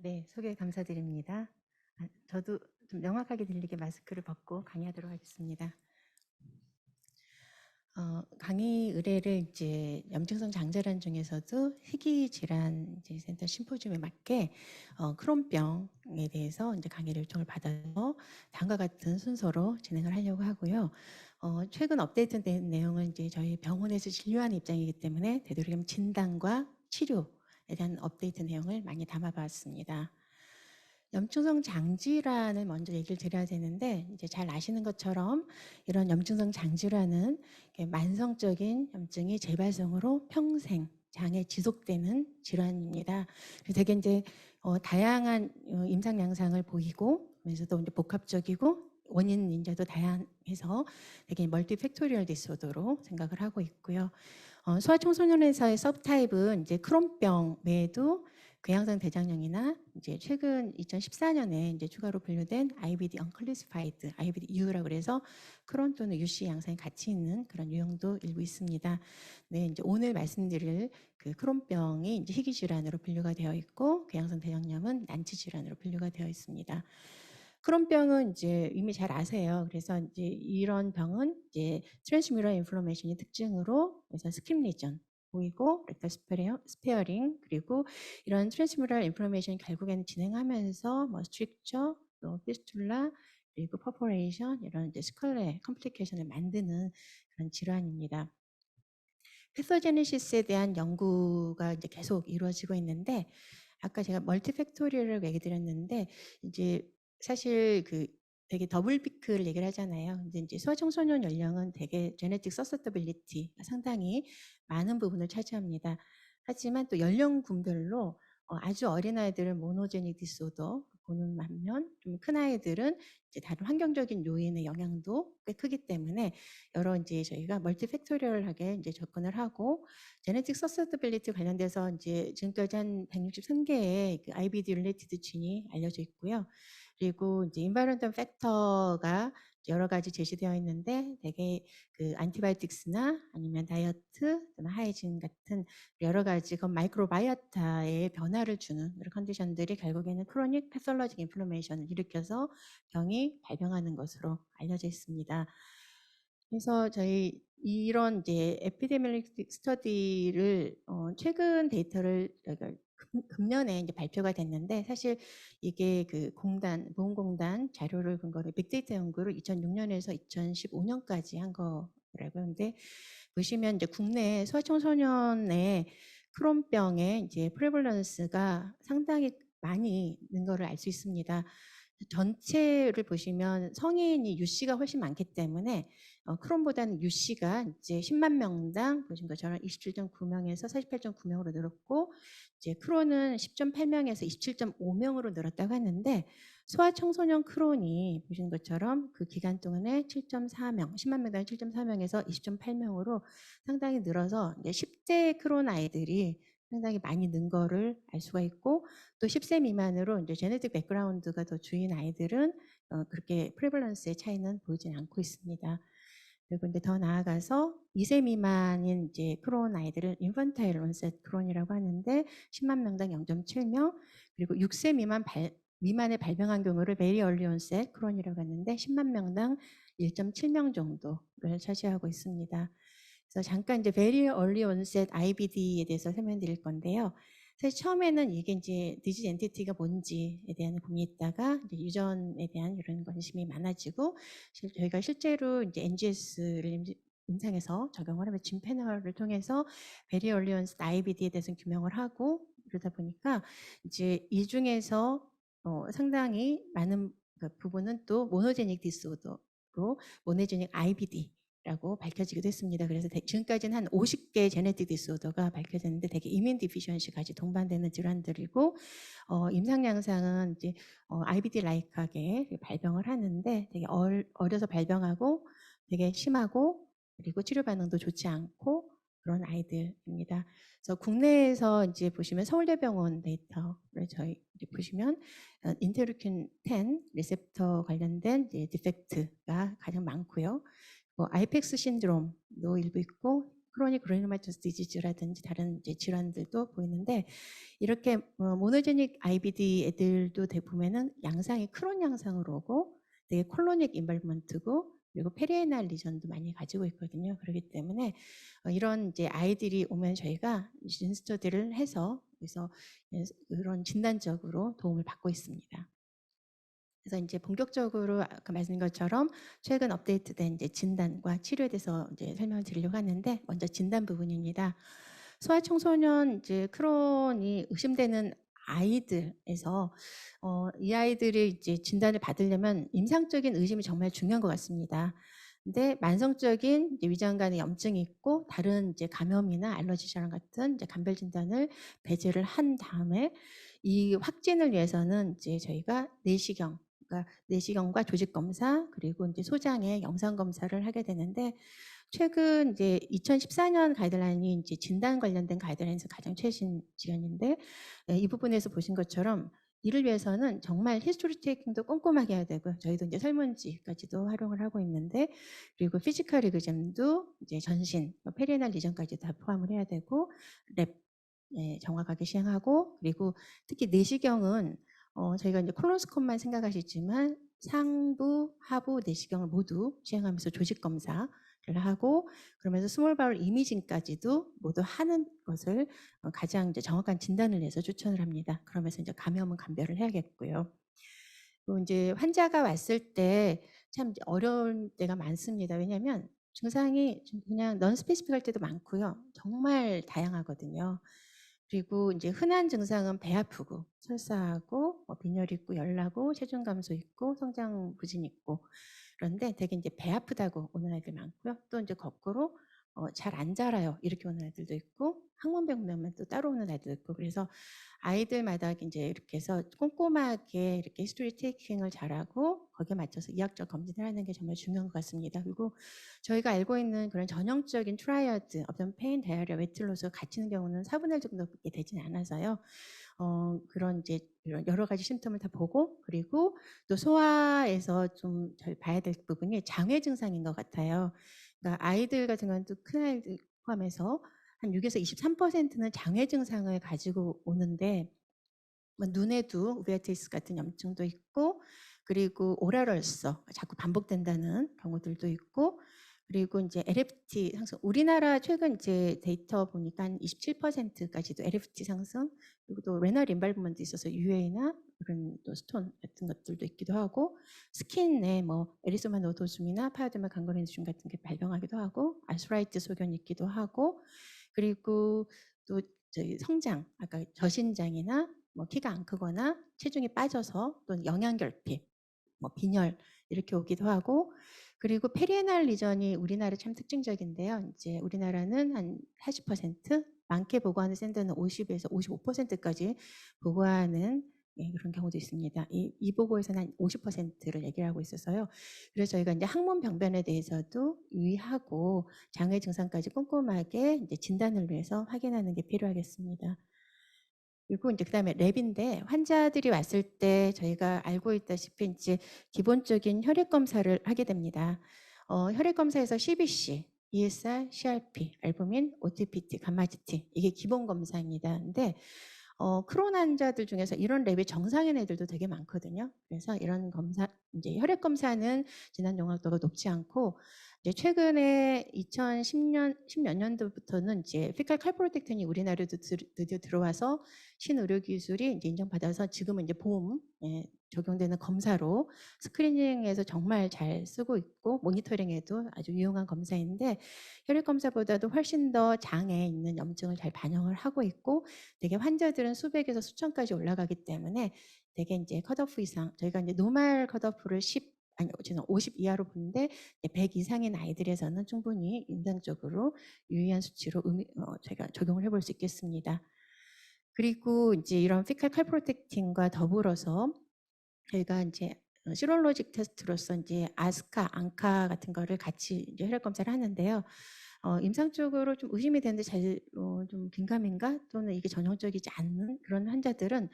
네, 소개 감사드립니다. 저도 좀 명확하게 들리게 마스크를 벗고 강의하도록 하겠습니다. 강의 의뢰를 이제 염증성 장질환 중에서도 희귀질환 이제 센터 심포지움에 맞게 크론병에 대해서 이제 강의를 요청을 받아서 다음과 같은 순서로 진행을 하려고 하고요. 최근 업데이트된 내용은 이제 저희 병원에서 진료하는 입장이기 때문에 되도록이면 진단과 치료에 대한 업데이트 내용을 많이 담아봤습니다. 염증성 장질환을 먼저 얘기를 드려야 되는데, 이제 잘 아시는 것처럼 이런 염증성 장질환은 만성적인 염증이 재발성으로 평생 장애 지속되는 질환입니다. 그래서 되게 이제 다양한 임상 양상을 보이고, 그래서도 이제 복합적이고 원인 인자도 다양해서 되게 멀티팩토리얼 디소더로 생각을 하고 있고요. 소아청소년에서의 서브타입은 이제 크론병 외에도 궤양성 대장염이나 이제 최근 2014년에 이제 추가로 분류된 IBD unclassified, IBD-U라고 그래서 크론 또는 UC 양상이 같이 있는 그런 유형도 일부 있습니다. 네, 이제 오늘 말씀드릴 그 크론병이 이제 희귀 질환으로 분류가 되어 있고 궤양성 대장염은 난치 질환으로 분류가 되어 있습니다. 크론병은 이제 이미 잘 아세요. 그래서 이제 이런 병은 이제 트랜스뮤럴 인플로메이션이 특징으로 그래서 스킨 리전 보이고 렉탈 스페어링 그리고 이런 트랜스뮤럴 인플로메이션이 결국에는 진행하면서 뭐 스트릭처 또 피스툴라 그리고 퍼포레이션 이런 이제 스컬레 컴플리케이션을 만드는 그런 질환입니다. 패서제네시스에 대한 연구가 이제 계속 이루어지고 있는데 아까 제가 멀티팩토리얼을 얘기 드렸는데 이제 사실 그 되게 더블 피크를 얘기를 하잖아요. 근데 이제 소아청소년 연령은 되게 제네틱 서서터빌리티가 상당히 많은 부분을 차지합니다. 하지만 또 연령군별로 아주 어린 아이들은 모노제닉 디소더 보는 반면 좀 큰 아이들은 이제 다른 환경적인 요인의 영향도 꽤 크기 때문에 여러 이제 저희가 멀티팩토리얼하게 이제 접근을 하고 제네틱 서서터빌리티 관련돼서 이제 지금까지 한 163개의 그 IBD 릴레이티드 진이 알려져 있고요. 그리고 이제 인바이런먼탈 팩터가 여러 가지 제시되어 있는데 되게 그 안티바이오틱스나 아니면 다이어트, 하이진 같은 여러 가지 그 마이크로바이오타의 변화를 주는 그런 컨디션들이 결국에는 크로닉 패솔로직 인플로메이션을 일으켜서 병이 발병하는 것으로 알려져 있습니다. 그래서 저희 이런 이제 에피데미ologik 스터디를 최근 데이터를 금년에 이제 발표가 됐는데 사실 이게 그 보건공단 자료를 근거로 빅데이터 연구를 2006년에서 2015년까지 한 거라고요. 근데 보시면 이제 국내 소아청소년의 크론병의 이제 프레벌런스가 상당히 많이 는 거를 알 수 있습니다. 전체를 보시면 성인이 UC가 훨씬 많기 때문에 크론보다는 UC가 이제 10만 명당 보신 것처럼 27.9명에서 48.9명으로 늘었고 이제 크론은 10.8명에서 27.5명으로 늘었다고 하는데 소아청소년 크론이 보신 것처럼 그 기간 동안에 7.4명, 10만 명당 7.4명에서 20.8명으로 상당히 늘어서 이제 10대 크론 아이들이 상당히 많이 는 거를 알 수가 있고 또 10세 미만으로 이제 제네틱 백그라운드가 더 주인 아이들은 그렇게 프레벌런스의 차이는 보이진 않고 있습니다. 그리고 이제 더 나아가서 2세 미만인 이제 크론 아이들은 인펀타일 온셋 크론이라고 하는데 10만 명당 0.7명, 그리고 6세 미만에 발병한 경우를 베리 얼리 온셋 크론이라고 하는데 10만 명당 1.7명 정도를 차지하고 있습니다. 그래서 잠깐 이제 베리 얼리 온셋 IBD에 대해서 설명드릴 건데요. 사실 처음에는 이게 이제 디지즈 엔티티가 뭔지에 대한 고민이 있다가 이제 유전에 대한 이런 관심이 많아지고 저희가 실제로 이제 NGS를 임상에서 적용을 하면 진 패널을 통해서 베리 얼리언스 IBD에 대해서 규명을 하고 그러다 보니까 이제 이 중에서 상당히 많은 그 부분은 또 모노제닉 디스오더로 모노제닉 IBD 라고 밝혀지기도 했습니다. 그래서 지금까지는 한 50개 제네틱 디스오더가 밝혀졌는데 되게 이민 디피션시까지 동반되는 질환들이고 임상 양상은 이제 IBD 라이크하게 발병을 하는데 되게 어려서 발병하고 되게 심하고 그리고 치료 반응도 좋지 않고 그런 아이들입니다. 그래서 국내에서 이제 보시면 서울대병원 데이터를 저희 이제 보시면 인터루킨 10 리셉터 관련된 디펙트가 가장 많고요. 아이펙스 신드롬도 일부 있고 크로닉 그라뉴로마토스 디지즈라든지 다른 이제 질환들도 보이는데 이렇게 모노제닉 IBD 애들도 보면은 양상이 크론 양상으로 오고 되게 콜로닉 인발먼트고 그리고 페리에날 리전도 많이 가지고 있거든요. 그렇기 때문에 이런 이제 아이들이 오면 저희가 진 스터디를 해서 그래서 그런 진단적으로 도움을 받고 있습니다. 그래서 이제 본격적으로 아까 말씀드린 것처럼 최근 업데이트된 이제 진단과 치료에 대해서 이제 설명을 드리려고 하는데 먼저 진단 부분입니다. 소아청소년 이제 크론이 의심되는 아이들에서 이 아이들이 이제 진단을 받으려면 임상적인 의심이 정말 중요한 것 같습니다. 근데 만성적인 이제 위장관에 염증이 있고 다른 이제 감염이나 알러지 질환 같은 이제 감별 진단을 배제를 한 다음에 이 확진을 위해서는 이제 저희가 내시경 그러니까 내시경과 조직 검사 그리고 이제 소장의 영상 검사를 하게 되는데 최근 이제 2014년 가이드라인이 이제 진단 관련된 가이드라인에서 가장 최신 지연인데 이 부분에서 보신 것처럼 이를 위해서는 정말 히스토리 테이킹도 꼼꼼하게 해야 되고 저희도 이제 설문지까지도 활용을 하고 있는데 그리고 피지컬 리그잼도 이제 전신 페리에날 리전까지 다 포함을 해야 되고 랩 정확하게 시행하고 그리고 특히 내시경은 저희가 이제 콜로노스코프만 생각하시지만 상부, 하부 내시경을 모두 시행하면서 조직 검사를 하고 그러면서 스몰 바울 이미징까지도 모두 하는 것을 가장 이제 정확한 진단을 위해서 추천을 합니다. 그러면서 이제 감염은 감별을 해야겠고요. 또 이제 환자가 왔을 때 참 어려운 때가 많습니다. 왜냐하면 증상이 그냥 넌 스페시픽할 때도 많고요. 정말 다양하거든요. 그리고 이제 흔한 증상은 배 아프고 설사하고 빈혈 있고 열 나고 체중 감소 있고 성장 부진 있고 그런데 되게 이제 배 아프다고 오는 아이들 많고요. 또 이제 거꾸로 잘 안 자라요. 이렇게 오는 아이들도 있고 항문병 또 따로 오는 아이들도 있고 그래서 아이들마다 이제 이렇게 해서 꼼꼼하게 이렇게 히스토리 테이킹을 잘하고 거기에 맞춰서 이학적 검진을 하는 게 정말 중요한 것 같습니다. 그리고 저희가 알고 있는 그런 전형적인 트라이어드, 어떤 페인, 다이어리아, 웨트로스 갖추는 경우는 4분의 1 정도밖에 되지는 않아서요. 그런 이제 이런 여러 가지 심텀을 다 보고 그리고 또 소아에서 좀 잘 봐야 될 부분이 장외 증상인 것 같아요. 그러니까 아이들 같은 경우는 또 큰 아이들 포함해서 한 6에서 23%는 장외 증상을 가지고 오는데 눈에도 우베아티스 같은 염증도 있고 그리고 오랄 얼서 자꾸 반복된다는 경우들도 있고 그리고 이제 LFT 상승 우리나라 최근 이제 데이터 보니까 한 27%까지도 LFT 상승 그리고 또 레널 인발브먼트 있어서 UA나 그런 또 스톤 같은 것들도 있기도 하고 스킨에 뭐 에리소마 노도즘이나 파요데마 강그레니즘 같은 게 발병하기도 하고 아스라이트 소견이 있기도 하고 그리고 또 저희 성장 아까 저신장이나 뭐 키가 안 크거나 체중이 빠져서 또는 영양결핍, 뭐 빈혈 이렇게 오기도 하고 그리고 페리에날 리전이 우리나라 참 특징적인데요. 이제 우리나라는 한 40% 많게 보고하는 샌드는 50에서 55%까지 보고하는 그런 경우도 있습니다. 이 보고에서는 한 50%를 얘기를 하고 있어서요. 그래서 저희가 이제 항문 병변에 대해서도 유의하고 장애 증상까지 꼼꼼하게 이제 진단을 위해서 확인하는 게 필요하겠습니다. 그리고 이제 그다음에 랩인데 환자들이 왔을 때 저희가 알고 있다시피 이제 기본적인 혈액 검사를 하게 됩니다. 혈액 검사에서 CBC, ESR, CRP, 알부민, OTPT, 감마GT 이게 기본 검사입니다. 근데 크론 환자들 중에서 이런 랩이 정상인 애들도 되게 많거든요. 그래서 이런 검사 이제 혈액 검사는 진단 용역도가 높지 않고 이제 최근에 2010년 10몇 년도부터는 이제 피칼 칼프로텍틴이 우리나라에도 드디어 들어와서 신의료 기술이 이제 인정받아서 지금은 이제 보험에 적용되는 검사로 스크리닝에서 정말 잘 쓰고 있고 모니터링에도 아주 유용한 검사인데 혈액 검사보다도 훨씬 더 장에 있는 염증을 잘 반영을 하고 있고 되게 환자들은 수백에서 수천까지 올라가기 때문에 되게 이제 컷오프 이상 저희가 이제 노말 컷오프를 10 아니 죄송 50 이하로 보는데 100 이상인 아이들에서는 충분히 임상적으로 유의한 수치로 저희가 적용을 해볼 수 있겠습니다. 그리고 이제 이런 피칼 칼프로텍틴과 더불어서 저희가 이제 시롤로직 테스트로서 이제 아스카, 앙카 같은 거를 같이 이제 혈액 검사를 하는데요. 임상적으로 좀 의심이 되는데 좀 긴가민가 또는 이게 전형적이지 않는 그런 환자들은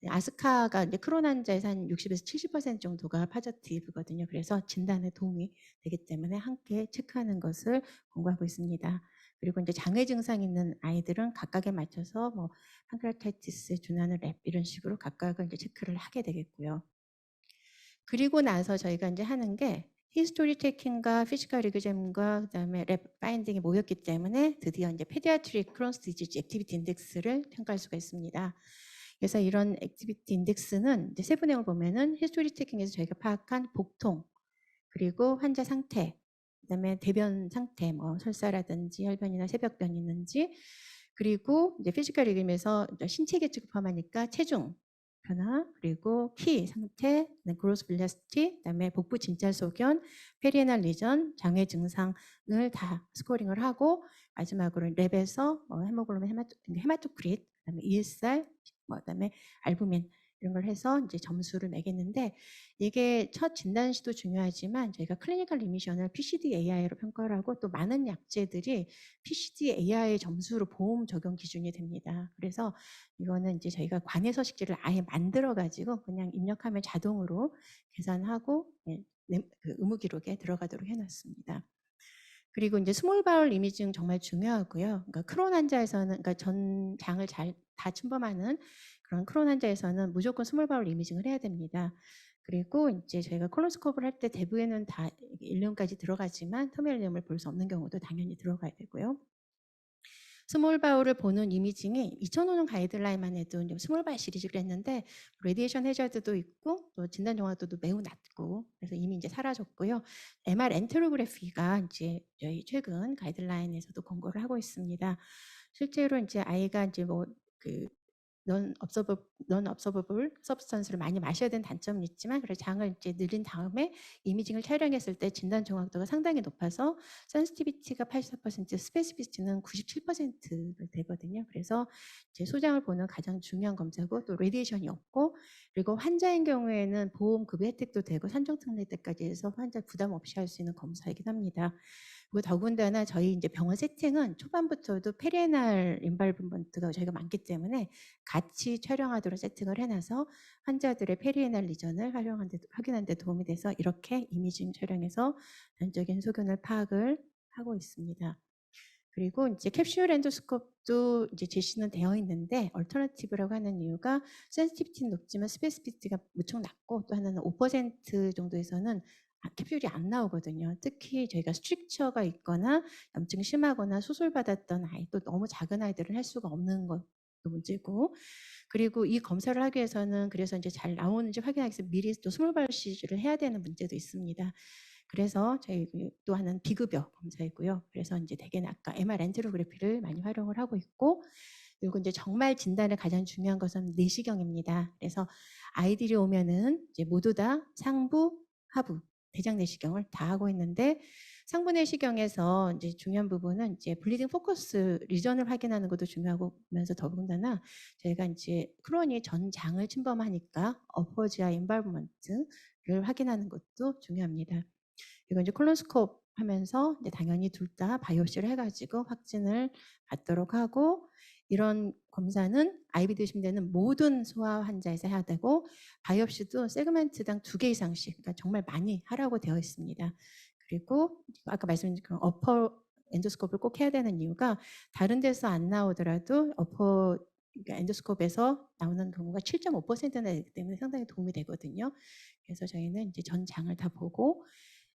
아스카가 이제 크론 환자에서 한 60에서 70% 정도가 파저티브거든요. 그래서 진단에 도움이 되기 때문에 함께 체크하는 것을 권고하고 있습니다. 그리고 이제 장애 증상 있는 아이들은 각각에 맞춰서 뭐 판크레아타이티스에 준하는 랩 이런 식으로 각각을 이제 체크를 하게 되겠고요. 그리고 나서 저희가 이제 하는 게 히스토리 체킹과 피지컬 리그잼과 그다음에 랩 파인딩이 모였기 때문에 드디어 이제 페디아트릭 크론스 디지즈 액티비티 인덱스를 평가할 수가 있습니다. 그래서 이런 액티비티 인덱스는 이제 세부 내용을 보면은 히스토리 체킹에서 저희가 파악한 복통, 그리고 환자 상태, 그다음에 대변 상태, 뭐 설사라든지 혈변이나 새벽변이 있는지, 그리고 이제 피지컬 리듬에서 신체 계측을 포함하니까 체중 변화, 그리고 키 상태, 그로스 빌라시티, 그다음에 복부 진찰 소견, 페리에날 리전, 장애 증상을 다 스코링을 하고 마지막으로 랩에서 헤모글로빈, 헤마토크릿, 그다음에 ESR, 그다음에 알부민 이런 걸 해서 이제 점수를 매겼는데, 이게 첫 진단 시도 중요하지만 저희가 클리니컬 리미션을 PCD-AI로 평가를 하고 또 많은 약제들이 PCD-AI 점수로 보험 적용 기준이 됩니다. 그래서 이거는 이제 저희가 관해 서식지를 아예 만들어 가지고 그냥 입력하면 자동으로 계산하고 그 의무 기록에 들어가도록 해놨습니다. 그리고 이제 스몰 바울 이미징 정말 중요하고요. 그러니까 크론 환자에서는, 그러니까 전 장을 잘 다 침범하는 그런 크론 환자에서는 무조건 스몰 바울 이미징을 해야 됩니다. 그리고 이제 저희가 콜로스코프를 할 때 대부에는 다 일륜까지 들어가지만 터미널륨을 볼 수 없는 경우도 당연히 들어가야 되고요. 스몰 바울을 보는 이미징이 2005년 가이드라인만 해도 이제 스몰 바울 시리즈를 했는데 레디에이션 해저드도 있고 또 진단 정확도도 매우 낮고 그래서 이미 이제 사라졌고요. MR 엔테로그래피가 이제 저희 최근 가이드라인에서도 권고를 하고 있습니다. 실제로 이제 아이가 이제 뭐그 non observable substance를 많이 마셔야 되는 단점은 있지만, 그래서 장을 이제 늘린 다음에 이미징을 촬영했을 때 진단 정확도가 상당히 높아서 센시티비티가 84%, 스페시피티는 97% 되거든요. 그래서 이제 소장을 보는 가장 중요한 검사고, 또 레디에이션이 없고, 그리고 환자인 경우에는 보험급여 혜택도 되고 산정특례 때까지 해서 환자 부담 없이 할 수 있는 검사이긴 합니다. 그리고 더군다나 저희 이제 병원 세팅은 초반부터도 페리에날 인발브먼트가 저희가 많기 때문에 같이 촬영하도록 세팅을 해놔서 환자들의 페리에날 리전을 확인하는 데 도움이 돼서 이렇게 이미징 촬영해서 전적인 소견을 파악을 하고 있습니다. 그리고 이제 캡슐 엔도스코프도 이제 제시는 되어 있는데 얼터너티브라고 하는 이유가 센시티비티는 높지만 스페시피티가 무척 낮고, 또 하나는 5% 정도에서는 캡슐이 안 나오거든요. 특히 저희가 스트릭처가 있거나 염증이 심하거나 수술받았던 아이, 또 너무 작은 아이들은 할 수가 없는 것도 문제고, 그리고 이 검사를 하기 위해서는 그래서 이제 잘 나오는지 확인하기 위해서 미리 또 스몰 시즈를 해야 되는 문제도 있습니다. 그래서 저희 또 하나는 비급여 검사이고요. 그래서 이제 대개는 아까 MR 엔테로그래피를 많이 활용을 하고 있고, 그리고 이제 정말 진단의 가장 중요한 것은 내시경입니다. 그래서 아이들이 오면은 이제 모두 다 상부, 하부, 대장 내시경을 다 하고 있는데, 상부 내시경에서 이제 중요한 부분은 이제 블리딩 포커스 리전을 확인하는 것도 중요하면서 더군다나 저희가 이제 크론이 전 장을 침범하니까 어퍼지아 인발브먼트를 확인하는 것도 중요합니다. 그리고 이제 콜론스콥 하면서 이제 당연히 둘 다 바이옵시를 해가지고 확진을 받도록 하고, 이런 검사는 IBD 의심되는 모든 소아 환자에서 해야 되고, 바이옵시도 세그멘트당 2개 이상씩, 그러니까 정말 많이 하라고 되어 있습니다. 그리고 아까 말씀드린 그런 어퍼 엔도스코프를 꼭 해야 되는 이유가 다른 데서 안 나오더라도 어퍼 그러니까 엔도스코프에서 나오는 경우가 7.5%나 되기 때문에 상당히 도움이 되거든요. 그래서 저희는 이제 전 장을 다 보고,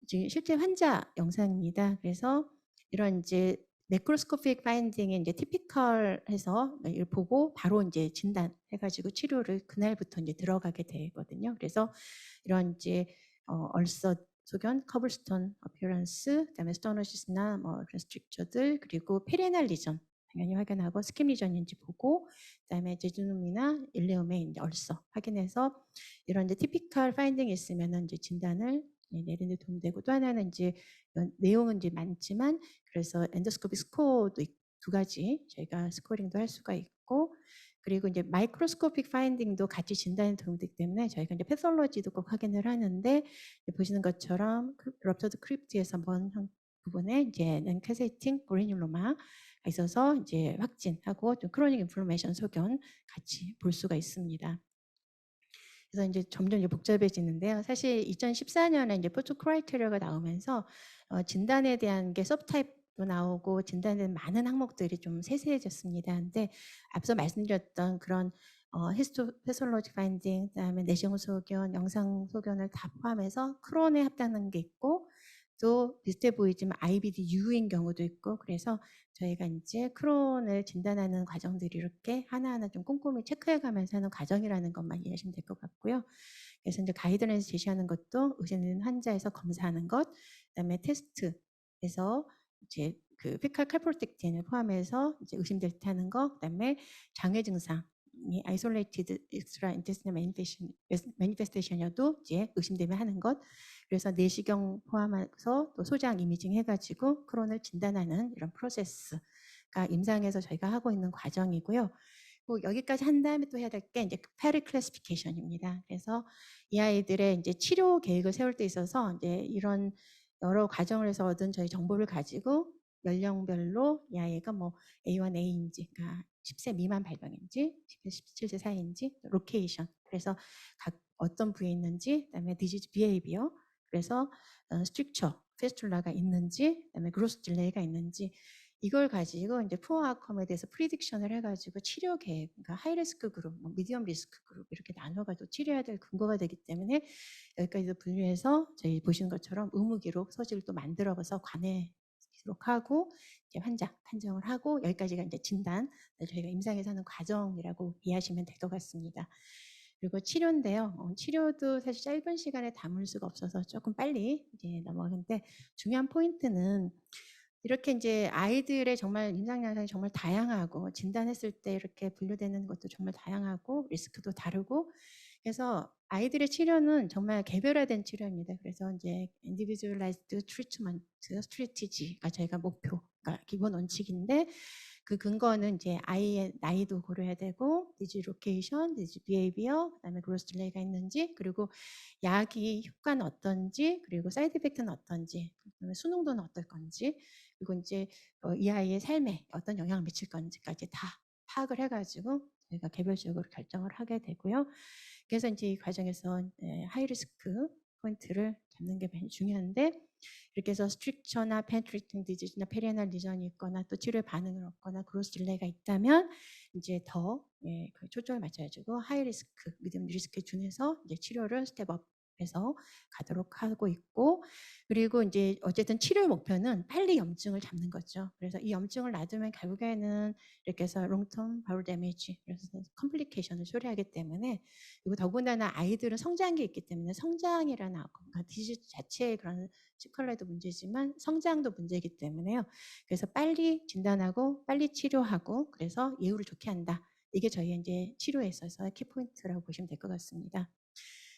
이제 실제 환자 영상입니다. 그래서 이런 이제 매크로스코픽 파인딩이 이제 티피컬해서 이걸 보고 바로 이제 진단해가지고 치료를 그날부터 이제 들어가게 되거든요. 그래서 이런 이제 얼서 소견, 커블스톤 어피어런스, 그다음에 스토노시스나 뭐 스트릭처들, 그리고 페리에날 리전 당연히 확인하고 스킨 리전인지 보고, 그다음에 제주눔이나 일레움의 이제 얼서 확인해서 이런 이제 티피컬 파인딩이 있으면은 이제 진단을 내리는 데 도움이 되고, 또 하나는 이제 내용은 이제 많지만 그래서 엔도스코피 스코어도 2가지 저희가 스코링도 할 수가 있고, 그리고 이제 마이크로스코픽 파인딩도 같이 진단에 도움이 되기 때문에 저희가 이제 패솔로지도 꼭 확인을 하는데, 보시는 것처럼 럽터드 크립트에서 먼 부분에 이제 카세이팅 그래뉼로마가 있어서 이제 확진하고 좀 크로닉 인플로메이션 소견 같이 볼 수가 있습니다. 그래서 이제 점점 이제 복잡해지는데요. 사실 2014년에 이제 포토 크라이테리아가 나오면서 진단에 대한 게 서브타입 도 나오고 진단된 많은 항목들이 좀 세세해졌습니다. 근데 앞서 말씀드렸던 그런 히스토패솔로지 파인딩, 그다음에 내시경 소견, 영상 소견을 다 포함해서 크론에 합당한 게 있고 또 비슷해 보이지만 IBD 유인 경우도 있고 그래서 저희가 이제 크론을 진단하는 과정들이 이렇게 하나하나 좀 꼼꼼히 체크해 가면서 하는 과정이라는 것만 이해하시면 될 것 같고요. 그래서 이제 가이드라인을 제시하는 것도 의사는 환자에서 검사하는 것, 그다음에 테스트에서 이제 그 피칼 칼프로텍틴을 포함해서 이제 의심될 때 하는 거, 그다음에 장외 증상이 아이솔레이티드 익스트라 인테스티널 매니페스테이션이어도 이제 의심되면 하는 것. 그래서 내시경 포함해서 또 소장 이미징 해가지고 크론을 진단하는 이런 프로세스가 임상에서 저희가 하고 있는 과정이고요. 뭐 여기까지 한 다음에 또 해야 될 게 이제 페리 클래시피케이션입니다. 그래서 이 아이들의 이제 치료 계획을 세울 때 있어서 이제 이런 여러 과정을 해서 얻은 저희 정보를 가지고 연령별로 이 아이가 뭐 A1A인지, 그러니까 10세 미만 발병인지, 17세 사이인지, 로케이션, 그래서 각 어떤 부위에 있는지, 그다음에 디지즈 비헤이비어, 그래서 스트릭처, 페스툴라가 있는지, 그다음에 그로스 딜레이가 있는지 이걸 가지고 이제 푸어 아웃컴에 대해서 프리딕션을 해가지고 치료 계획, 그러니까 하이 리스크 그룹, 뭐 미디엄 리스크 그룹 이렇게 나눠가지고 치료해야 될 근거가 되기 때문에 여기까지도 분류해서 저희 보시는 것처럼 의무 기록 서식을 또 만들어서 관해 기록하고 이제 환자 판정을 하고 여기까지가 이제 진단, 저희가 임상에서 하는 과정이라고 이해하시면 될 것 같습니다. 그리고 치료인데요. 치료도 사실 짧은 시간에 담을 수가 없어서 조금 빨리 이제 넘어가는데 중요한 포인트는 이렇게 이제 아이들의 정말 임상 양상이 정말 다양하고 진단했을 때 이렇게 분류되는 것도 정말 다양하고 리스크도 다르고 그래서 아이들의 치료는 정말 개별화된 치료입니다. 그래서 이제 individualized treatment strategy가 저희가 목표가 기본 원칙인데 그 근거는 이제 아이의 나이도 고려해야 되고 디지즈 로케이션, 디지즈 비헤이비어, 그다음에 그로스 딜레이가 있는지 그리고 약이 효과는 어떤지 그리고 사이드 이펙트는 어떤지 그다음에 수능도는 어떨 건지 그리고 이제 이 아이의 삶에 어떤 영향을 미칠 건지까지 다 파악을 해가지고 저희가 개별적으로 결정을 하게 되고요. 그래서 이제 이 과정에서 하이 리스크 포인트를 잡는 게 굉장히 중요한데 이렇게 해서 스트릭처나 펜트리팅 디지즈나 페리애널 리전이 있거나 또 치료에 반응을 얻거나 그로스 딜레이가 있다면 이제 더 그 초점을 맞춰가지고 하이 리스크, 미디엄 리스크에 준해서 이제 치료를 스텝업 해서 가도록 하고 있고 그리고 이제 어쨌든 치료의 목표는 빨리 염증을 잡는 거죠. 그래서 이 염증을 놔두면 결국에는 이렇게 해서 롱텀 바울 데미지 그래서 컴플리케이션을 초래하기 때문에 그리고 더군다나 아이들은 성장기 있기 때문에 성장이라는 그러니까 디지즈 자체의 그런 시컬레도 문제지만 성장도 문제이기 때문에요. 그래서 빨리 진단하고 빨리 치료하고 그래서 예후를 좋게 한다. 이게 저희 이제 치료에 있어서 키포인트라고 보시면 될 것 같습니다.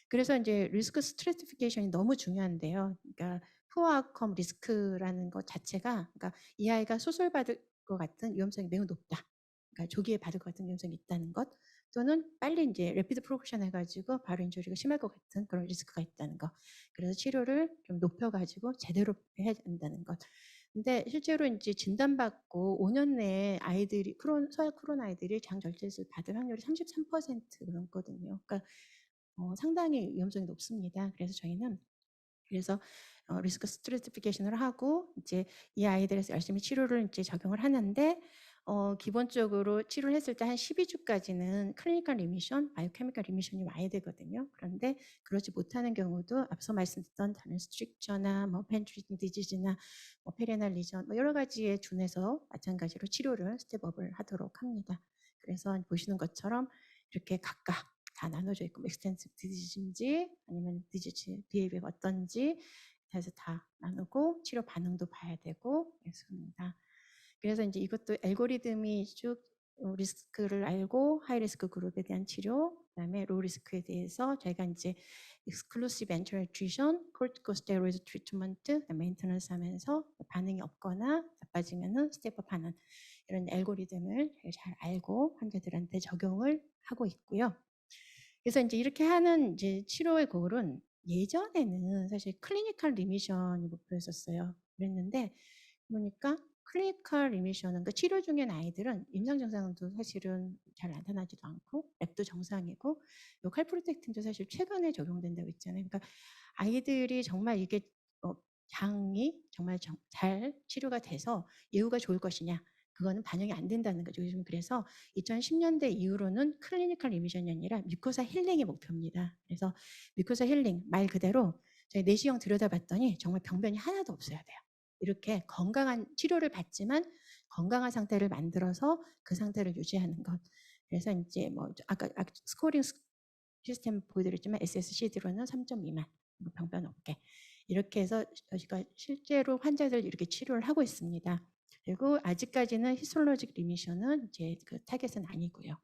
그래서 이제 리스크 스트래티피케이션이 너무 중요한데요. 그러니까 푸어 아웃컴 리스크라는 것 자체가 그러니까 이 아이가 수술받을 것 같은 위험성이 매우 높다. 그러니까 조기에 받을 것 같은 위험성이 있다는 것 또는 빨리 이제 레피드 프로덕션 해가지고 바로 인조리가 심할 것 같은 그런 리스크가 있다는 것. 그래서 치료를 좀 높여가지고 제대로 해야 된다는 것. 근데 실제로 이제 진단받고 5년 내에 아이들이 서약 크론 아이들이 장절제를 받을 확률이 33% 넘거든요. 그러니까 상당히 위험성이 높습니다. 그래서 저희는 그래서 리스크 스트래티피케이션을 하고 이제 이 아이들에서 열심히 치료를 이제 적용을 하는데 기본적으로 치료를 했을 때 한 12주까지는 클리니컬 리미션, 바이오케미컬 리미션이 와야 되거든요. 그런데 그러지 못하는 경우도 앞서 말씀드렸던 다른 스트릭처나 뭐 펜트리팅 디지즈나 뭐 페레날 리전 뭐 여러 가지에 준해서 마찬가지로 치료를 스텝업을 하도록 합니다. 그래서 보시는 것처럼 이렇게 각각 다 나눠져 있고 익스텐시브 디지즈인지 아니면 디지즈 비헤이비어가 어떤지 해서 다 나누고 치료 반응도 봐야 되고 그렇습니다. 그래서 이제 이것도 알고리즘이 쭉 리스크를 알고 하이 리스크 그룹에 대한 치료, 그다음에 로우 리스크에 대해서 저희가 이제 익스클루시브 엔테럴 트리션, 코르티코스테로이드 트리트먼트, 메인테넌스 하면서 반응이 없거나 나빠지면은 스텝업하는 이런 알고리즘을 잘 알고 환자들한테 적용을 하고 있고요. 그래서 이제 이렇게 하는 이제 치료의 고울은 예전에는 사실 클리니컬 리미션이 목표였었어요. 그랬는데 보니까 클리니컬 리미션은 그러니까 치료 중인 아이들은 임상 증상도 사실은 잘 나타나지도 않고 랩도 정상이고 요 칼프로텍틴도 사실 최근에 적용된다고 했잖아요. 그러니까 아이들이 정말 이게 장이 정말 잘 치료가 돼서 예후가 좋을 것이냐, 그거는 반영이 안 된다는 거죠. 요즘 그래서 2010년대 이후로는 클리니컬 리미션이 아니라 뮤코사 힐링이 목표입니다. 그래서 뮤코사 힐링 말 그대로 저희 내시경 들여다봤더니 정말 병변이 하나도 없어야 돼요. 이렇게 건강한 치료를 받지만 건강한 상태를 만들어서 그 상태를 유지하는 것. 그래서 이제 뭐 아까 스코링 시스템 보여드렸지만 SSCD로는 3점 미만, 병변 없게 이렇게 해서 저희가 실제로 환자들 이렇게 치료를 하고 있습니다. 그리고 아직까지는 히스톨로직 리미션은 이제 그 타겟은 아니고요.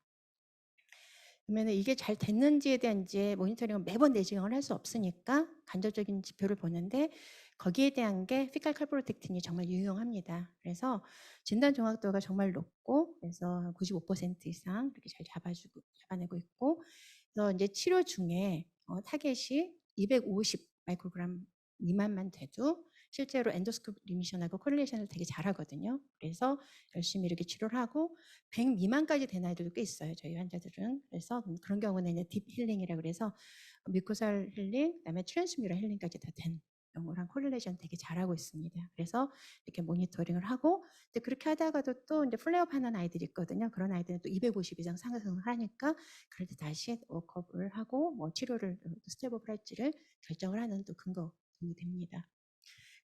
그러면 이게 잘 됐는지에 대한 이제 모니터링을 매번 내시경을 할 수 없으니까 간접적인 지표를 보는데 거기에 대한 게 피칼 칼프로텍틴이 정말 유용합니다. 그래서 진단 정확도가 정말 높고 그래서 95% 이상 이렇게 잘 잡아내고 있고 그래서 이제 치료 중에 타겟이 250 마이크로그램 미만만 돼도 실제로 엔도스코피 리미션하고 코릴레이션을 되게 잘하거든요. 그래서 열심히 이렇게 치료를 하고 100 미만까지 된 아이들도 꽤 있어요. 저희 환자들은. 그래서 그런 경우는 이제 딥 힐링이라고 그래서 뮤코살 힐링, 그다음에 트랜스뮤럴 힐링까지 다 된 경우랑 코릴레이션 되게 잘하고 있습니다. 그래서 이렇게 모니터링을 하고 근데 그렇게 하다가도 또 이제 플레이업 하는 아이들이 있거든요. 그런 아이들은 또 250 이상 상승을 하니까 그럴 때 다시 워크업을 하고 뭐 치료를 스텝 오브 할지를 결정을 하는 또 근거 도움이 됩니다.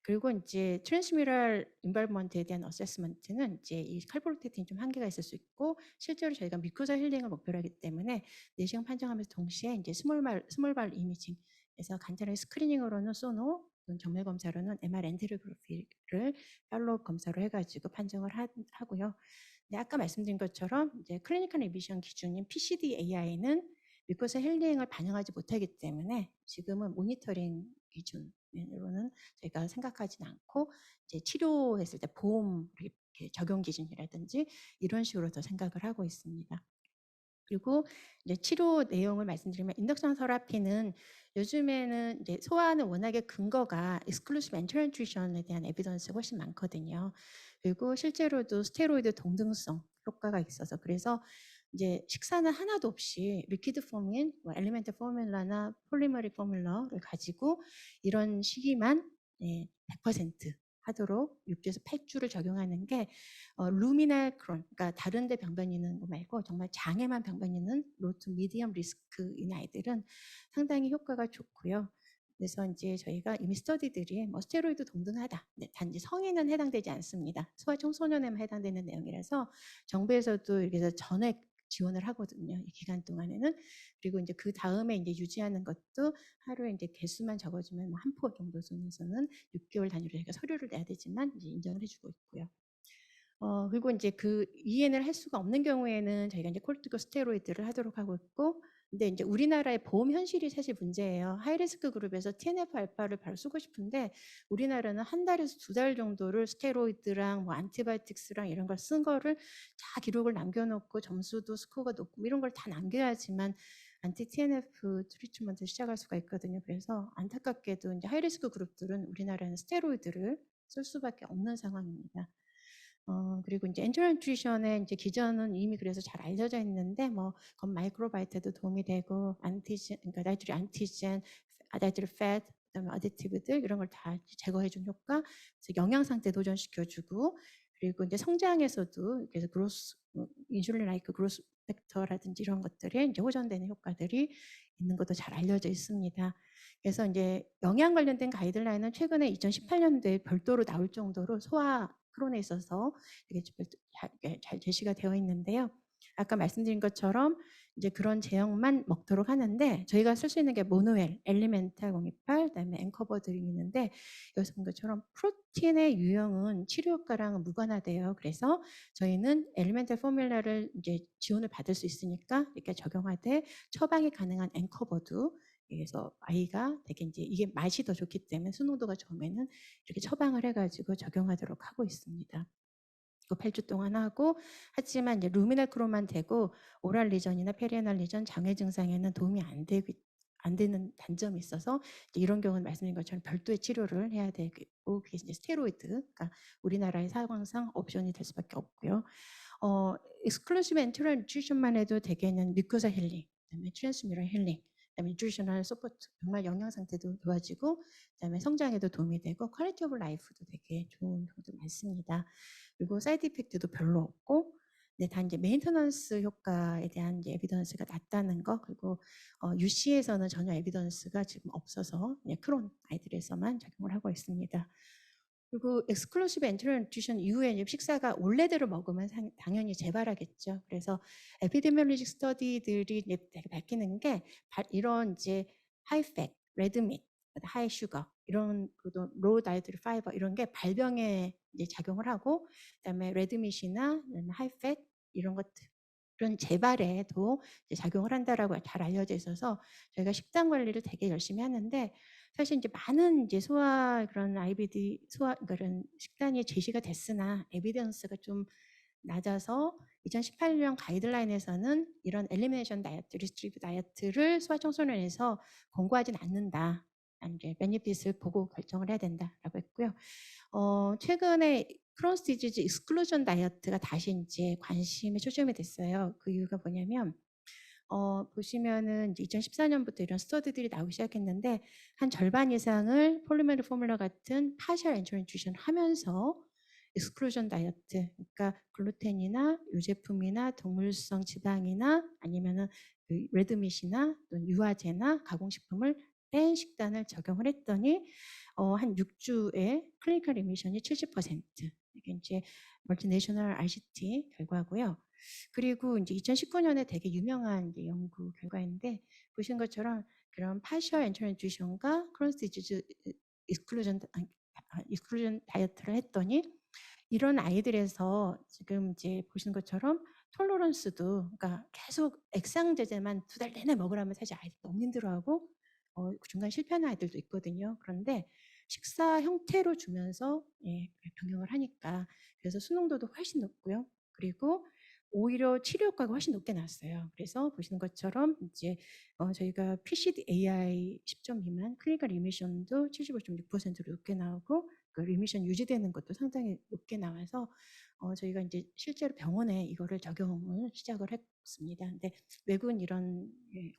그리고 이제 트랜스뮤럴 인발브먼트에 대한 어세스먼트는 이제 이 칼프로텍틴이 좀 한계가 있을 수 있고 실제로 저희가 뮤코사 힐링을 목표로 하기 때문에 내시경 판정하면서 동시에 이제 스몰발 이미징에서 간단하게 스크리닝으로는 소노, 정밀 검사로는 MR 엔테로그래피를 팔로우 검사로 해가지고 판정을 하고요. 근데 아까 말씀드린 것처럼 이제 클리니컬 리비전 기준인 PCD AI는 뮤코사 힐링을 반영하지 못하기 때문에 지금은 모니터링 기준으로는 저희가 생각하지는 않고 이제 치료했을 때 보험 이렇게 적용 기준이라든지 이런 식으로 더 생각을 하고 있습니다. 그리고 이제 치료 내용을 말씀드리면 인덕션 서라피는 요즘에는 이제 소아는 워낙에 근거가 익스클루시브 엔테럴 튜션에 대한 에비던스가 훨씬 많거든요. 그리고 실제로도 스테로이드 동등성 효과가 있어서 그래서 이제 식사는 하나도 없이 리퀴드 포민, 뭐 엘리멘트 포뮬라나 폴리머릭 포뮬러를 가지고 이런 시기만 100% 하도록 6주에서 8주를 적용하는 게 루미날 크론, 그러니까 다른 데 병변이 있는 거 말고 정말 장에만 병변이 있는 로투 미디엄 리스크인 아이들은 상당히 효과가 좋고요. 그래서 이제 저희가 이미 스터디들이 뭐 스테로이드 동등하다. 네, 단지 성인은 해당되지 않습니다. 소아 청소년에만 해당되는 내용이라서 정부에서도 이렇게 해서 전액 지원을 하거든요. 이 기간 동안에는. 그리고 이제 그 다음에 이제 유지하는 것도 하루에 이제 개수만 적어주면 뭐 한 포 정도 선에서는 6개월 단위로 저희가 서류를 내야 되지만 이제 인정을 해주고 있고요. 그리고 이제 그 이해를 할 수가 없는 경우에는 저희가 이제 콜티코스테로이드를 하도록 하고 있고, 근데 이제 우리나라의 보험 현실이 사실 문제예요. 하이리스크 그룹에서 TNF 알파를 바로 쓰고 싶은데 우리나라는 한 달에서 2달 정도를 스테로이드랑 뭐 안티바이오틱스랑 이런 걸 쓴 거를 다 기록을 남겨놓고 점수도 스코어가 높고 이런 걸 다 남겨야지만 안티 TNF 트리트먼트 시작할 수가 있거든요. 그래서 안타깝게도 이제 하이리스크 그룹들은 우리나라는 스테로이드를 쓸 수밖에 없는 상황입니다. 그리고 이제 엔테럴 뉴트리션의 이제 기전은 이미 그래서 잘 알려져 있는데 뭐 그건 마이크로바이트도 도움이 되고 안티젠, 그러니까 다이어트리 안티젠, 다이어트리 팻, 그다음에 어디티브들 이런 걸 다 제거해 준 효과, 그래서 영양 상태 도전시켜 주고 그리고 이제 성장에서도 그래서 그로스 인슐린 라이크 그로스 팩터라든지 이런 것들이 이제 호전되는 효과들이 있는 것도 잘 알려져 있습니다. 그래서 이제 영양 관련된 가이드라인은 최근에 2018년도에 별도로 나올 정도로 소아 크론에 있어서 이게 잘 제시가 되어 있는데요. 아까 말씀드린 것처럼 이제 그런 제형만 먹도록 하는데 저희가 쓸 수 있는 게 모노엘, 엘리멘탈 028, 그다음에 앵커버들이 있는데 여기서 본 것처럼 프로틴의 유형은 치료 효과랑은 무관하대요. 그래서 저희는 엘리멘탈 포뮬라를 이제 지원을 받을 수 있으니까 이렇게 적용하되 처방이 가능한 앵커버드 그래서 아이가 되게 이제 이게 맛이 더 좋기 때문에 순농도가 좋으면은 이렇게 처방을 해가지고 적용하도록 하고 있습니다. 8주 동안 하고 하지만 이제 루미널 크로만 되고 오랄 리전이나 페리에널 리전 장애 증상에는 도움이 안 되는 단점이 있어서 이런 경우는 말씀드린 것처럼 별도의 치료를 해야 되고 그게 이제 스테로이드, 그러니까 우리나라의 상황상 옵션이 될 수밖에 없고요. 익스클루시브 엔테럴 뉴트리션만 해도 대개는 뮤코사 힐링, 그다음에 트랜스뮤럴 힐링 그다음에 뉴트리셔널 서포트 정말 영양 상태도 좋아지고 그다음에 성장에도 도움이 되고 퀄리티 오브 라이프도 되게 좋은 경우도 많습니다. 그리고 사이드 이펙트도 별로 없고 네, 단 이제 메인터넌스 효과에 대한 이제 에비던스가 낮다는 거 그리고 UC에서는 전혀 에비던스가 지금 없어서 크론 아이들에서만 적용을 하고 있습니다. 그리고 엑스클루시브 엔테리어 뉴트리션 이후에 이제 식사가 원래대로 먹으면 당연히 재발하겠죠. 그래서 에피데미올로직 스터디들이 이제 되게 밝히는 게 이런 이제 하이팩, 레드밋, 하이 슈거 이런 로우 다이어트리 파이버 이런 게 발병에 이제 작용을 하고 그다음에 레드밋이나 하이팩 이런 것들 그런 재발에도 이제 작용을 한다라고 잘 알려져 있어서 저희가 식단 관리를 되게 열심히 하는데 사실 이제 많은 이제 소화 그런 IBD 소화 그런 식단이 제시가 됐으나 에비던스가 좀 낮아서 2018년 가이드라인에서는 이런 엘리미네이션 다이어트, 리스트릭트 다이어트를 소아청소년에서 권고하진 않는다. 이제 베니핏을 보고 결정을 해야 된다라고 했고요. 최근에 크론스 디지즈 익스클루전 다이어트가 다시 이제 관심이 초점이 됐어요. 그 이유가 뭐냐면 보시면은 이제 2014년부터 이런 스터디들이 나오기 시작했는데 한 절반 이상을 폴리메르 포뮬러 같은 파셜 엔테리어 뉴트리션 하면서 익스클루전 다이어트, 그러니까 글루텐이나 유제품이나 동물성 지방이나 아니면은 그 레드밋이나 또는 유화제나 가공식품을 뺀 식단을 적용을 했더니 한 6주에 클리니컬 리미션이 70%. 이게 이제 멀티내셔널 RCT 결과고요. 그리고 이제 2019년에 되게 유명한 이제 연구 결과인데 보신 것처럼 그런 파셜 엔터리 뉴트리션과 크론스 디지즈 익스클루전 다이어트를 했더니 이런 아이들에서 지금 이제 보시는 것처럼 톨러런스도 그러니까 계속 액상 제제만 2달 내내 먹으라면 사실 아이들 너무 힘들어하고 중간 실패하는 아이들도 있거든요. 그런데 식사 형태로 주면서 병행을 하니까 그래서 수능도도 훨씬 높고요. 그리고 오히려 치료 효과가 훨씬 높게 나왔어요. 그래서 보시는 것처럼 이제 저희가 PCD AI 10점 미만 클리니컬 리미션도 75.6%로 높게 나오고 그 리미션 유지되는 것도 상당히 높게 나와서 저희가 이제 실제로 병원에 이거를 적용을 시작을 했습니다. 근데 외국은 이런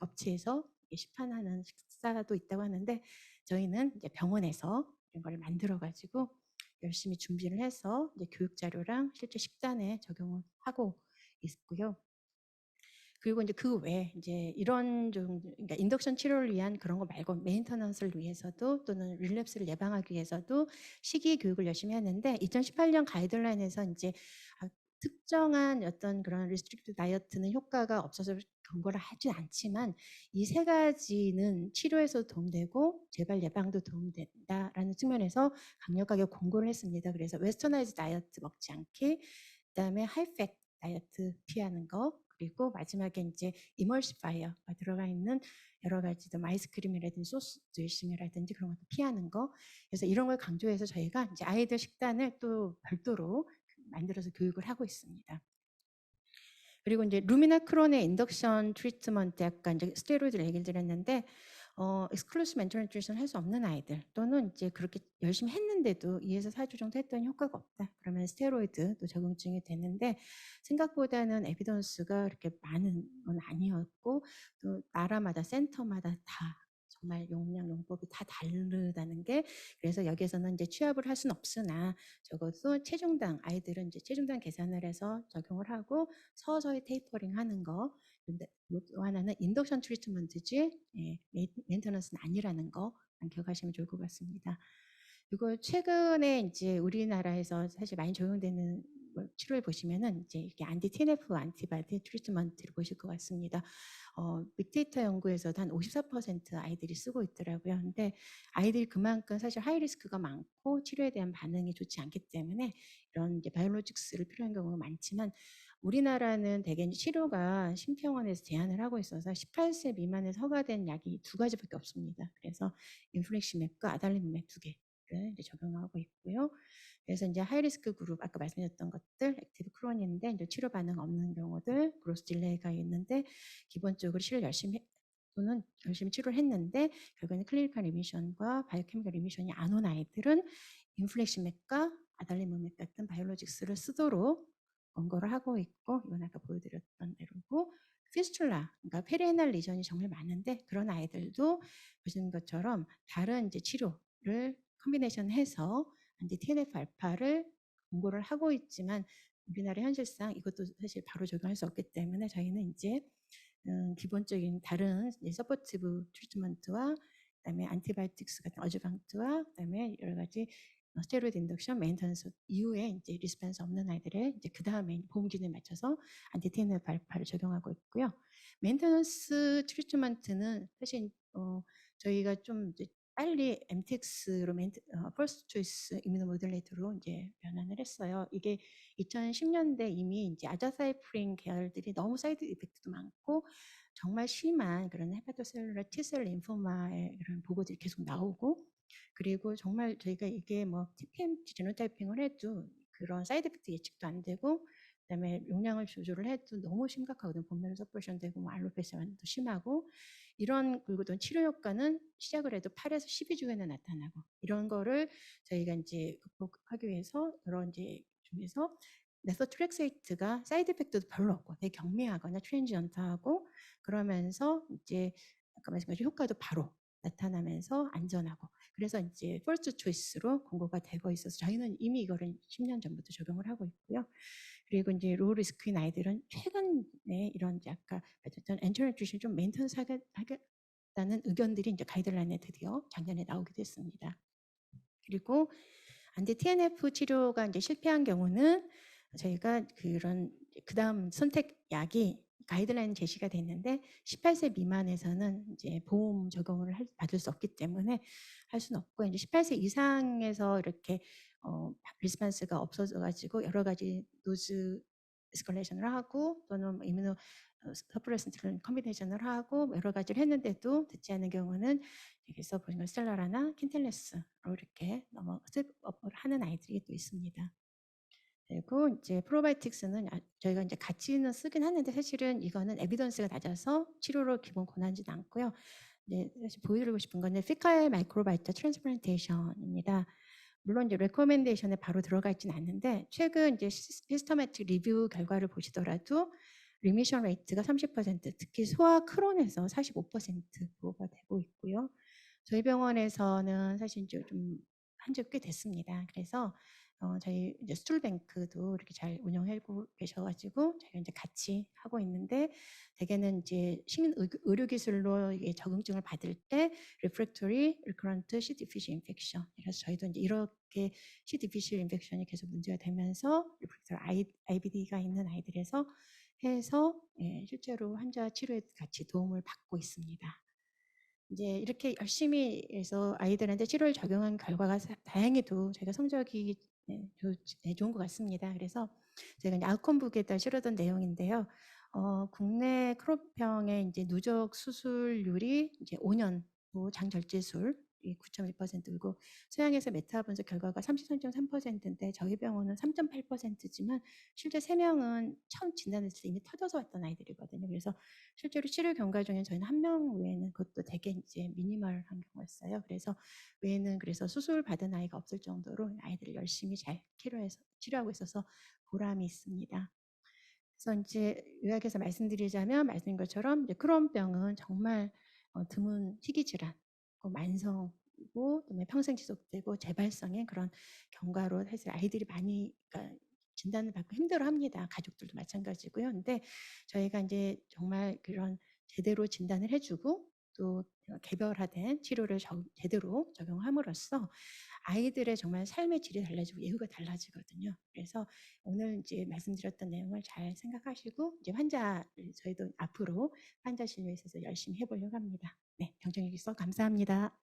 업체에서 시판하는 식사도 있다고 하는데 저희는 이제 병원에서 이런 걸 만들어 가지고 열심히 준비를 해서 이제 교육 자료랑 실제 식단에 적용을 하고 있고요. 그리고 이제 그 외에 이제 이런 좀 그러니까 인덕션 치료를 위한 그런 거 말고 메인터넌스를 위해서도 또는 릴랩스를 예방하기 위해서도 식이 교육을 열심히 하는데 2018년 가이드라인에서 이제 특정한 어떤 그런 리스트릭트 다이어트는 효과가 없어서 권고를 하진 않지만 이 세 가지는 치료에서 도움되고 재발 예방도 도움된다라는 측면에서 강력하게 권고를 했습니다. 그래서 웨스터나이즈 다이어트 먹지 않기, 그다음에 하이팩 다이어트 피하는 거, 그리고 마지막에 이제 이멀시파이어가 들어가 있는 여러 가지 아이스크림이라든지 소스 드레싱이라든지 그런 것도 피하는 거. 그래서 이런 걸 강조해서 저희가 이제 아이들 식단을 또 별도로 만들어서 교육을 하고 있습니다. 그리고 이제 루미나 크론의 인덕션 트리트먼트 약간 이제 스테로이드를 얘기를 드렸는데 익스클루시브 멘토 뉴트리션 할 수 없는 아이들 또는 이제 그렇게 열심히 했는데도 2에서 4주 정도 했더니 효과가 없다. 그러면 스테로이드도 적용증이 됐는데 생각보다는 에비던스가 그렇게 많은 건 아니었고 또 나라마다 센터마다 다 정말 용량 용법이 다 다르다는 게 그래서 여기에서는 이제 취합을 할 수는 없으나 적어도 체중당 아이들은 이제 체중당 계산을 해서 적용을 하고 서서히 테이퍼링 하는 거. 근데 또 하나는 인덕션 트리트먼트지 메인터넌스는 아니라는 거 기억하시면 좋을 것 같습니다. 그리고 최근에 이제 우리나라에서 사실 많이 적용되는 치료를 보시면은 이제 이렇게 안티 TNF 안티바디 트리트먼트를 보실 것 같습니다. 빅데이터 연구에서도 한 54% 아이들이 쓰고 있더라고요. 근데 아이들이 그만큼 사실 하이 리스크가 많고 치료에 대한 반응이 좋지 않기 때문에 이런 이제 바이올로직스를 필요한 경우가 많지만 우리나라는 대개 치료가 심평원에서 제한을 하고 있어서 18세 미만에 허가된 약이 2가지밖에 없습니다. 그래서 인플렉시맥과 아달리맥 2개를 이제 적용하고 있고요. 그래서 이제 하이리스크 그룹 아까 말씀드렸던 것들 액티브 크론인데 이제 치료 반응 없는 경우들 그로스 딜레이가 있는데 기본적으로 치료 또는 열심히 치료를 했는데 결국에는 클리니컬 리미션과 바이오케미컬 리미션이 안 온 아이들은 인플렉시맥과 아달리맥 같은 바이올로직스를 쓰도록 권고를 하고 있고 이건 아까 보여드렸던 대로고 피스툴라, 그러니까 페리에날 리전이 정말 많은데 그런 아이들도 보시는 것처럼 다른 이제 치료를 컨비네이션해서 안티 TNF 알파를 권고를 하고 있지만 우리나라 현실상 이것도 사실 바로 적용할 수 없기 때문에 저희는 이제 기본적인 다른 서포티브 트리트먼트와 그다음에 안티바이오틱스 같은 어주방트와 그다음에 여러 가지 스테로이드 인덕션, 메인터넌스 이후에 이제 리스폰스 없는 아이들의 이제 그 다음에 보험 기준에 맞춰서 안티 TNF 알파를 적용하고 있고요. 메인터넌스 트리트먼트는 사실 저희가 좀 이제 빨리 MTX로 퍼스트 초이스 이뮤노 모듈레이터로 이제 변환을 했어요. 이게 2010년대 이미 이제 아자사이프린 계열들이 너무 사이드 이펙트도 많고 정말 심한 그런 헤파토셀룰라 T셀 림포마의 그런 보고들이 계속 나오고 그리고 정말 저희가 이게 뭐 TPMT 제노타이핑을 해도 그런 사이드 이펙트 예측도 안 되고 그다음에 용량을 조절을 해도 너무 심각하거든. 본메로 서퍼레이션 되고 뭐 알로페시아도 심하고 이런 그리고 또 치료 효과는 시작을 해도 8에서 12주에나 나타나고 이런 거를 저희가 이제 극복하기 위해서 여러 이제 중에서 메소트렉세이트가 사이드 이펙트도 별로 없고 되게 경미하거나 트랜지언트하고 그러면서 이제 아까 말씀하신 효과도 바로 나타나면서 안전하고 그래서 이제 퍼스트 초이스로 공고가 되고 있어서 저희는 이미 이거를 10년 전부터 적용을 하고 있고요. 그리고 이제 로우 리스크인 아이들은 최근에 이런 이제 아까 말했던 엔테럴 뉴트리션 좀 메인턴스 하겠다는 의견들이 이제 가이드라인에 드디어 작년에 나오기도 했습니다. 그리고 안티 TNF 치료가 이제 실패한 경우는 저희가 그런 그다음 선택 약이 가이드라인 제시가 됐는데 18세 미만에서는 이제 보험 적용을 받을 수 없기 때문에 할 수는 없고 이제 18세 이상에서 이렇게 리스판스가 없어져 가지고 여러 가지 노즈 에스컬레이션을 하고 또는 뭐 이뮤노 서프레센트를 컨비네이션을 하고 뭐 여러 가지를 했는데도 듣지 않은 경우는 여기서 보시면 스텔라라나 킨텔레스로 이렇게 넘어 스텝업을 하는 아이들이 또 있습니다. 그리고 이제 프로바이오틱스는 저희가 이제 같이는 쓰긴 하는데 사실은 이거는 에비던스가 낮아서 치료로 기본 권하지는 않고요. 네, 사실 보여드리고 싶은 거는 피칼 마이크로바이터 트랜스플란테이션입니다. 물론 이제 레코멘데이션에 바로 들어가 있지는 않는데 최근 이제 시스터매틱 리뷰 결과를 보시더라도 리미션 레이트가 30%, 특히 소아 크론에서 45% 보호가 되고 있고요. 저희 병원에서는 사실 이제 좀 한 지 꽤 됐습니다. 그래서 저희 이제 스툴뱅크도 이렇게 잘 운영하고 계셔가지고 저희가 이제 같이 하고 있는데 대개는 이제 시민 의료 기술로 적응증을 받을 때 refractory recurrent C. difficile infection. 그래서 저희도 이제 이렇게 C. difficile infection이 계속 문제가 되면서 refractory IBD가 있는 아이들에서 해서 실제로 환자 치료에 같이 도움을 받고 있습니다. 이제 이렇게 열심히 해서 아이들한테 치료를 적용한 결과가 다행히도 저희가 성적이 좋은 것 같습니다. 그래서 제가 이제 아웃컴북에다 실었던 내용인데요. 국내 크롭형의 이제 누적 수술률이 이제 5년 후 장절제술 9.1%고 서양에서 메타 분석 결과가 33.3%인데 저희 병원은 3.8%지만 실제 3명은 처음 진단했을 때 이미 터져서 왔던 아이들이거든요. 그래서 실제로 치료 경과 중에 저희는 한 명 외에는 그것도 되게 이제 미니멀한 경우였어요. 그래서 외에는 그래서 수술 받은 아이가 없을 정도로 아이들을 열심히 잘 치료하고 있어서 보람이 있습니다. 그래서 이제 요약해서 말씀드리자면 말씀드린 것처럼 이제 크론병은 정말 드문 희귀 질환, 만성이고 그다음에 평생 지속되고 재발성의 그런 경과로 사실 아이들이 많이 그러니까 진단을 받고 힘들어합니다. 가족들도 마찬가지고요. 근데 저희가 이제 정말 그런 제대로 진단을 해주고 또 개별화된 치료를 제대로 적용함으로써 아이들의 정말 삶의 질이 달라지고 예후가 달라지거든요. 그래서 오늘 이제 말씀드렸던 내용을 잘 생각하시고 이제 저희도 앞으로 환자 진료에 있어서 열심히 해보려고 합니다. 네, 경청해 주셔서 감사합니다.